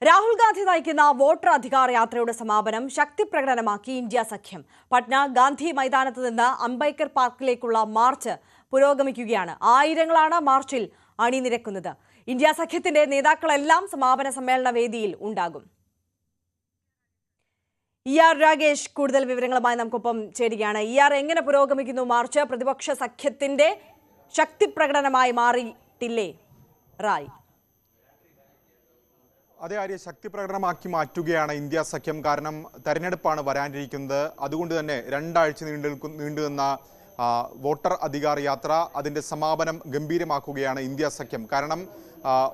രാഹുൽ ഗാന്ധി നയിക്കുന്ന വോട്ടർ അധികാർ യാത്രയുടെ സമാപനം ശക്തി പ്രകടനമാക്കി ഇന്ത്യ സഖ്യം. പട്ന ഗാന്ധി മൈതാനത്ത് നിന്ന് അംബേദ്കർ പാർക്കിലേക്കുള്ള മാർച്ച് പുരോഗമിക്കുകയാണ്. ആയിരങ്ങളാണ് മാർച്ചിൽ അണിനിരക്കുന്നത്. ഇന്ത്യ സഖ്യത്തിന്റെ നേതാക്കളെല്ലാം സമാപന സമ്മേളന വേദിയിൽ ഉണ്ടാകും. രാഗേഷ് കൂടുതൽ വിവരങ്ങളുമായി നമുക്കൊപ്പം ചേരുകയാണ്. എങ്ങനെ പുരോഗമിക്കുന്നു മാർച്ച്? പ്രതിപക്ഷ സഖ്യത്തിന്റെ ശക്തി പ്രകടനമായി മാറിയിട്ടില്ലേ റായ്? അതേ ആര്യ, ശക്തി പ്രകടനമാക്കി മാറ്റുകയാണ് ഇന്ത്യ സഖ്യം. കാരണം തെരഞ്ഞെടുപ്പാണ് വരാനിരിക്കുന്നത്. അതുകൊണ്ട് തന്നെ 2 ആഴ്ച നീണ്ടുനിന്ന വോട്ടർ അധികാർ യാത്ര അതിൻ്റെ സമാപനം ഗംഭീരമാക്കുകയാണ് ഇന്ത്യ സഖ്യം. കാരണം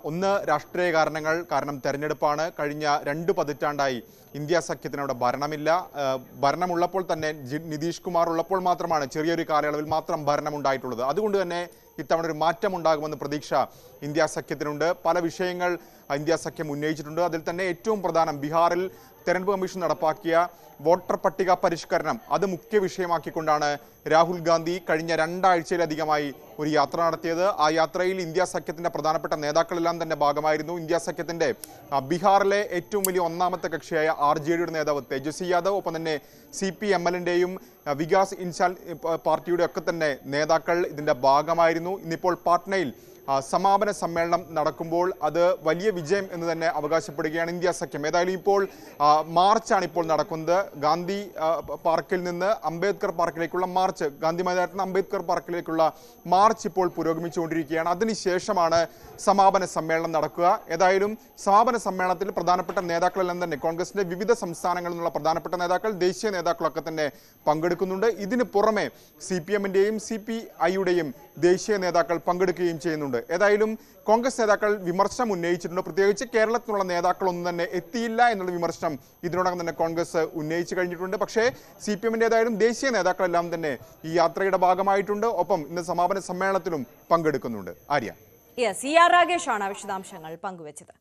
ഒന്ന് രാഷ്ട്രീയ കാരണങ്ങൾ, കാരണം തെരഞ്ഞെടുപ്പാണ്. കഴിഞ്ഞ 2 പതിറ്റാണ്ടായി ഇന്ത്യ സഖ്യത്തിന് അവിടെ ഭരണമില്ല. ഭരണമുള്ളപ്പോൾ തന്നെ നിതീഷ് കുമാർ ഉള്ളപ്പോൾ മാത്രമാണ് ചെറിയൊരു കാലയളവിൽ മാത്രം ഭരണമുണ്ടായിട്ടുള്ളത്. അതുകൊണ്ട് തന്നെ ഇത്തവണ ഒരു മാറ്റം ഉണ്ടാകുമെന്ന് പ്രതീക്ഷ ഇന്ത്യ സഖ്യത്തിനുണ്ട്. പല വിഷയങ്ങൾ ഇന്ത്യ സഖ്യം ഉന്നയിച്ചിട്ടുണ്ട്. അതിൽ തന്നെ ഏറ്റവും പ്രധാനം ബീഹാറിൽ തെരഞ്ഞെടുപ്പ് കമ്മീഷൻ നടപ്പാക്കിയ വോട്ടർ പട്ടിക പരിഷ്കരണം, അത് മുഖ്യ വിഷയമാക്കിക്കൊണ്ടാണ് രാഹുൽ ഗാന്ധി കഴിഞ്ഞ 2 ആഴ്ചയിലധികമായി ഒരു യാത്ര നടത്തിയത്. ആ യാത്രയിൽ ഇന്ത്യ സഖ്യത്തിന്റെ പ്രധാനപ്പെട്ട നേതാക്കളെല്ലാം തന്നെ ഭാഗമായിരുന്നു. ഇന്ത്യ സഖ്യത്തിന്റെ ബീഹാറിലെ ഏറ്റവും വലിയ ഒന്നാമത്തെ കക്ഷിയായ RJDയുടെ നേതാവ് തേജസ്വി യാദവ്, ഒപ്പം തന്നെ CPMLന്റെയും വികാസ് ഇൻസാൻ പാർട്ടിയുടെ ഒക്കെ തന്നെ നേതാക്കൾ ഇതിന്റെ ഭാഗമായിരുന്നു. ഇന്നിപ്പോൾ പാട്നയിൽ സമാപന സമ്മേളനം നടക്കുമ്പോൾ അത് വലിയ വിജയം എന്ന് തന്നെ അവകാശപ്പെടുകയാണ് ഇന്ത്യ സഖ്യം. ഏതായാലും ഇപ്പോൾ മാർച്ചാണ് ഇപ്പോൾ നടക്കുന്നത്. ഗാന്ധി പാർക്കിൽ നിന്ന് അംബേദ്കർ പാർക്കിലേക്കുള്ള മാർച്ച്, ഗാന്ധി മൈതാനത്ത് നിന്ന് അംബേദ്കർ പാർക്കിലേക്കുള്ള മാർച്ച് ഇപ്പോൾ പുരോഗമിച്ചുകൊണ്ടിരിക്കുകയാണ്. അതിനുശേഷമാണ് സമാപന സമ്മേളനം നടക്കുക. ഏതായാലും സമാപന സമ്മേളനത്തിൽ പ്രധാനപ്പെട്ട നേതാക്കളെല്ലാം തന്നെ കോൺഗ്രസിന്റെ വിവിധ സംസ്ഥാനങ്ങളിൽ നിന്നുള്ള പ്രധാനപ്പെട്ട നേതാക്കൾ, ദേശീയ നേതാക്കളൊക്കെ തന്നെ പങ്കെടുക്കുന്നുണ്ട്. ഇതിന് പുറമെ CPMന്റെയും CPIയുടെയും ദേശീയ നേതാക്കൾ പങ്കെടുക്കുകയും ചെയ്യുന്നുണ്ട്. ഏതായാലും കോൺഗ്രസ് നേതാക്കൾ വിമർശനം ഉന്നയിച്ചിട്ടുണ്ട്. പ്രത്യേകിച്ച് കേരളത്തിലുള്ള നേതാക്കളൊന്നും തന്നെ എത്തിയില്ല എന്നുള്ള വിമർശനം ഇതിനോടകം തന്നെ കോൺഗ്രസ് ഉന്നയിച്ചു കഴിഞ്ഞിട്ടുണ്ട്. പക്ഷേ CPMന്റേതായാലും ദേശീയ നേതാക്കളെല്ലാം തന്നെ ഈ യാത്രയുടെ ഭാഗമായിട്ടുണ്ട്. ഒപ്പം ഇന്ന് സമാപന സമ്മേളനത്തിലും പങ്കെടുക്കുന്നുണ്ട്. ആര്യ, രാഗേഷാണ് വിശദാംശങ്ങൾ പങ്കുവച്ചത്.